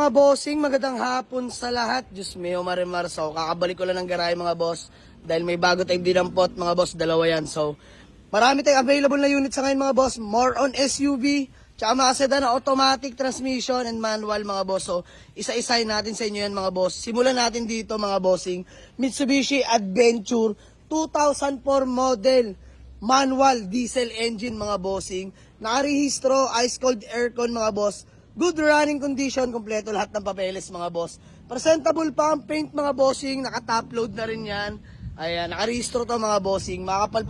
mga bossing, magandang hapon sa lahat. Diyos mio, marimar. So, kakabalik ko lang ng garahe mga boss. Dahil may bago tayong dinampot mga boss, dalawa yan. So, marami tayong available na unit sa ngayon mga boss. More on SUV, tsaka mga sedan na automatic transmission and manual mga boss. So, isa-isahin natin sa inyo yan mga boss. Simulan natin dito mga bossing. Mitsubishi Adventure 2004 model. Manual diesel engine mga bossing. Nakarehistro, ice cold aircon mga boss. Good running condition, kompleto lahat ng papeles mga boss. Presentable pa ang paint mga bossing, naka-top load na rin yan. Ayan, nakarehistro to mga bossing, makakapal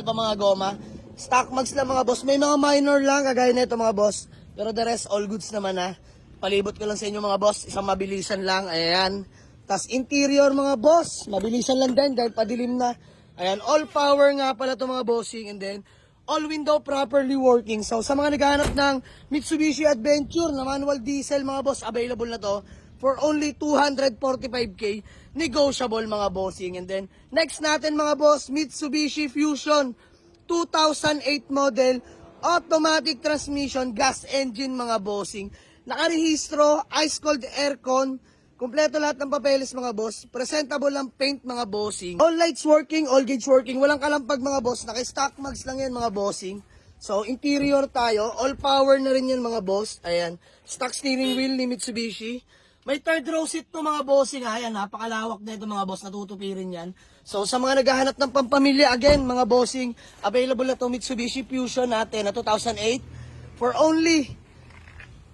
pa mga goma. Stock mags lang mga boss, may mga minor lang kagaya nito mga boss. Pero the rest all goods naman ha. Palibot ko lang sa inyo mga boss, isang mabilisan lang, ayan. Tas interior mga boss, mabilisan lang din dahil padilim na. Ayan, all power nga pala to mga bossing, and then all window properly working. So, sa mga naghahanap ng Mitsubishi Adventure na manual diesel, mga boss, available na to for only 245k. Negotiable, mga bossing. And then, next natin, mga boss, Mitsubishi Fusion 2008 model, automatic transmission, gas engine, mga bossing. Nakarehistro, ice cold aircon, kompleto lahat ng papeles mga boss. Presentable lang paint mga bossing. All lights working, all gauge working. Walang kalampag mga boss. Naka-stock mags lang yan mga bossing. So interior tayo. All power na rin yan mga boss. Ayan. Stock steering wheel ni Mitsubishi. May third row seat to mga bossing. Ayan. Napakalawak na ito mga boss. Natutupirin yan. So sa mga naghahanap ng pampamilya, again mga bossing, available na to Mitsubishi Fusion natin na 2008 for only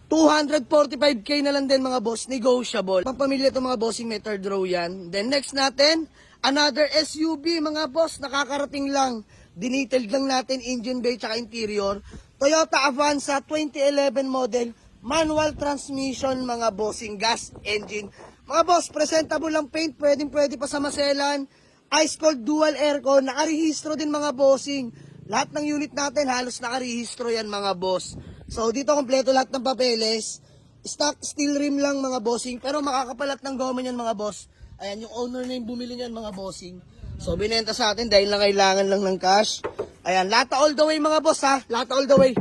245k na lang din mga boss, negotiable. Pampamilya itong mga bossing, may third row yan. Then next natin, another SUV mga boss, nakakarating lang. Dinitailed lang natin engine bay tsaka interior. Toyota Avanza 2011 model, manual transmission mga bossing, gas engine. Mga boss, presentable lang paint, pwede pa sa maselan. Ice cold dual aircon, nakarehistro din mga bossing. Lahat ng unit natin halos nakarehistro yan mga boss. So dito kompleto lahat ng papeles. Stock steel rim lang mga bossing. Pero makakapalat ng goma yan mga boss. Ayan yung owner na yung bumili niyan mga bossing. So binenta sa atin dahil lang kailangan lang ng cash. Ayan, lata all the way mga boss ha. Lata all the way.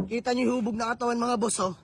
Kita nyo yung hubog na katawan mga boss oh.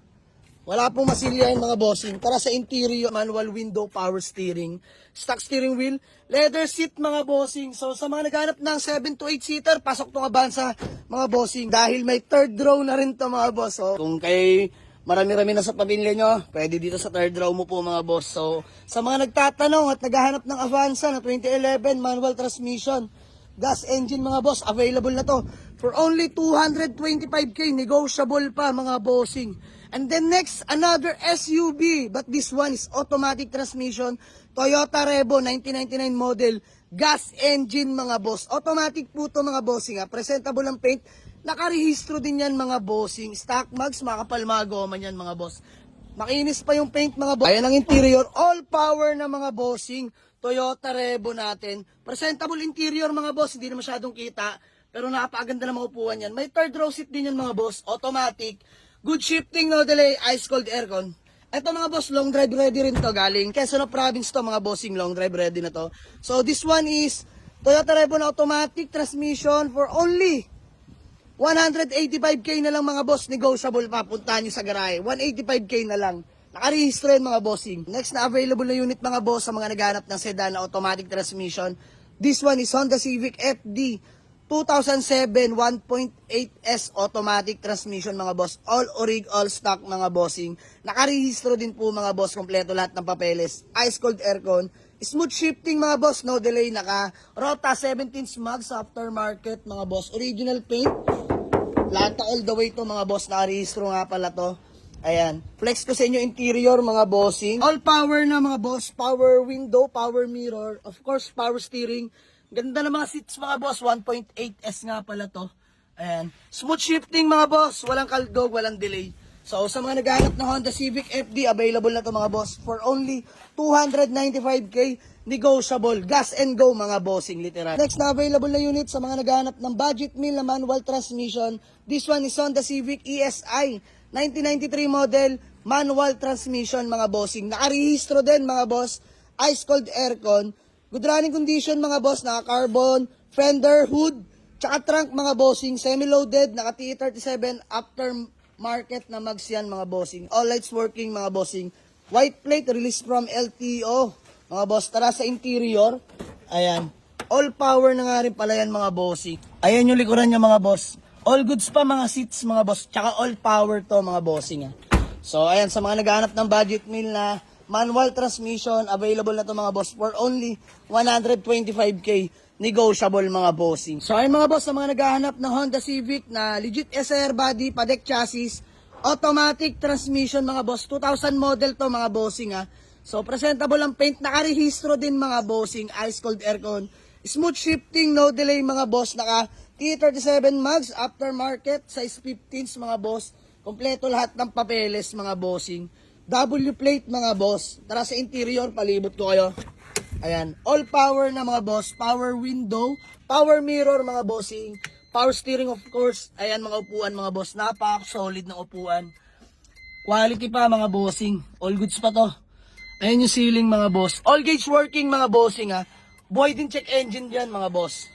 Wala pong masilya yan mga bossing. Tara sa interior, manual window, power steering, stock steering wheel, leather seat mga bossing. So sa mga naghanap ng 7 to 8 seater, pasok tong Avanza mga bossing. Dahil may third row na rin to mga boss. So, kung kay marami-rami na sa pamilya nyo, pwede dito sa third row mo po mga boss. So sa mga nagtatanong at naghahanap ng Avanza na 2011 manual transmission, gas engine mga boss, available na to for only 225k, negotiable pa mga bossing. And then next, another SUV, but this one is automatic transmission, Toyota Revo 1999 model, gas engine mga boss. Automatic po to mga bossing ha. Presentable ang paint, nakarehistro din yan mga bossing. Stock mags, makapal mga goma yan mga boss. Makinis pa yung paint mga boss. Ayan ang interior, all power na mga bossing. Toyota Revo natin. Presentable interior mga boss, hindi na masyadong kita. Pero napakaganda na mga upuan yan. May third row seat din yan mga boss, automatic. Good shifting, no delay, ice cold aircon. Ito mga boss, long drive ready rin to. Galing Quezon Province to mga bossing, long drive ready na to. So this one is Toyota Revo na automatic transmission for only 185k na lang mga boss. Negotiable pa, puntahan nyo sa garahe. 185k na lang. Nakarehistro yun mga bossing. Next na available na unit mga boss sa mga naghanap ng sedan na automatic transmission. This one is Honda Civic FD 2007 1.8S automatic transmission mga boss. All orig, all stock mga bossing. Nakarehistro din po mga boss. Kompleto lahat ng papeles. Ice cold aircon. Smooth shifting mga boss. No delay. Naka Rota 17 mags aftermarket mga boss. Original paint. Lata all the way to mga boss. Nakarehistro nga pala to. Ayan. Flex ko sa inyo interior mga bossing. All power na mga boss. Power window, power mirror. Of course, power steering. Ganda ng mga seats mga boss, 1.8S nga pala to. Ayan. Smooth shifting mga boss, walang kaldog, walang delay. So sa mga naghahanap ng Honda Civic FD, available na to mga boss for only 295k, negotiable. Gas and go mga bossing, literal. Next na available na unit sa mga naghahanap ng budget meal na manual transmission. This one is Honda Civic ESI 1993 model, manual transmission mga bossing. Nakarehistro din mga boss, ice cold aircon. Good running condition mga boss, naka-carbon, fender, hood, tsaka trunk mga bossing, semi-loaded, naka T37 after market na mags yan mga bossing. All lights working mga bossing. White plate released from LTO. Mga boss, tara sa interior. Ayan. All power na nga rin pala yan mga bossing. Ayan yung likuran niya mga boss. All goods pa mga seats mga boss. Tsaka all power to mga bossing. So ayan, sa mga naghahanap ng budget meal na manual transmission, available na to mga boss for only 125k. Negotiable mga bossing. So ayun mga boss, sa mga naghahanap ng Honda Civic na legit SR body, padek chassis, automatic transmission mga boss. 2000 model to mga bossing So presentable ang paint, nakarehistro din mga bossing, ice cold aircon. Smooth shifting, no delay mga boss, naka T37 mags, aftermarket, size 15s mga boss. Kompleto lahat ng papeles mga bossing. W plate mga boss. Tara sa interior, palibot ko kayo. Ayan, all power na mga boss. Power window, power mirror mga bossing. Power steering of course. Ayan mga upuan mga boss. Napaka-solid ng upuan. Quality pa mga bossing. All goods pa to. Ayan yung ceiling mga boss. All gauge working mga bossing Buhay din check engine dyan mga boss.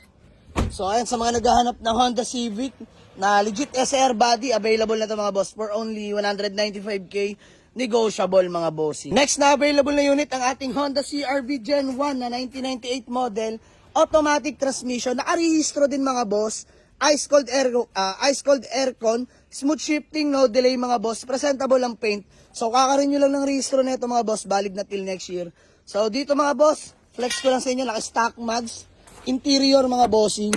So ayan, sa mga naghahanap ng Honda Civic na legit SR body, available na to mga boss for only 195k. Negotiable mga bossing. Next na available na unit ang ating Honda CR-V Gen 1 na 1998 model. Automatic transmission. Nakarehistro din mga boss. Ice cold aircon. Smooth shifting, no delay mga boss. Presentable ang paint. So kakaroon nyo lang ng rehistro na ito mga boss. Valid na till next year. So dito mga boss, flex ko lang sa inyo. Naka-stock mags. Interior mga bossing.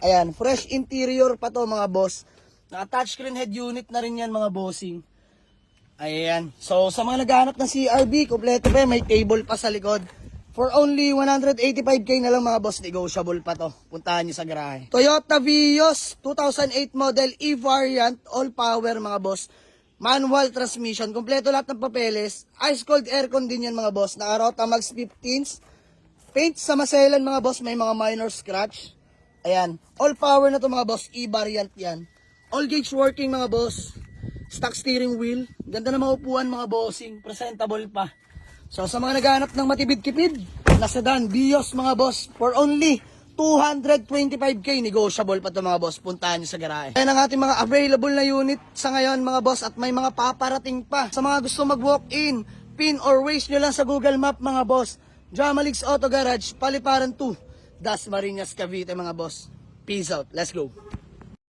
Ayan, fresh interior pa to mga boss. Naka-touchscreen head unit na rin yan mga bossing. Ayan. So, sa mga naghahanap ng CR-V, kompleto pa, may table pa sa likod. For only 185k na lang mga boss, negotiable pa to. Puntahan nyo sa garahe. Toyota Vios, 2008 model, E-variant, all power mga boss. Manual transmission, kompleto lahat ng papeles. Ice cold aircon din yan mga boss. Naka-Rota Max 15s. Paint sa maselan mga boss, may mga minor scratch. Ayan. All power na to mga boss, E-variant yan. All gauge working mga boss. Stock steering wheel. Ganda na maupuan mga bossing. Presentable pa. So sa mga naghahanap ng matibid-kipid, na sedan, Vios mga boss, for only 225k. Negotiable pa to mga boss. Puntahan nyo sa garahe. Ayan ang ating mga available na unit sa ngayon mga boss, at may mga paparating pa. Sa mga gusto mag-walk-in, pin or waste nyo lang sa Google Map mga boss. Jamalix Auto Garage, Paliparan 2, Dasmariñas, Cavite mga boss. Peace out. Let's go.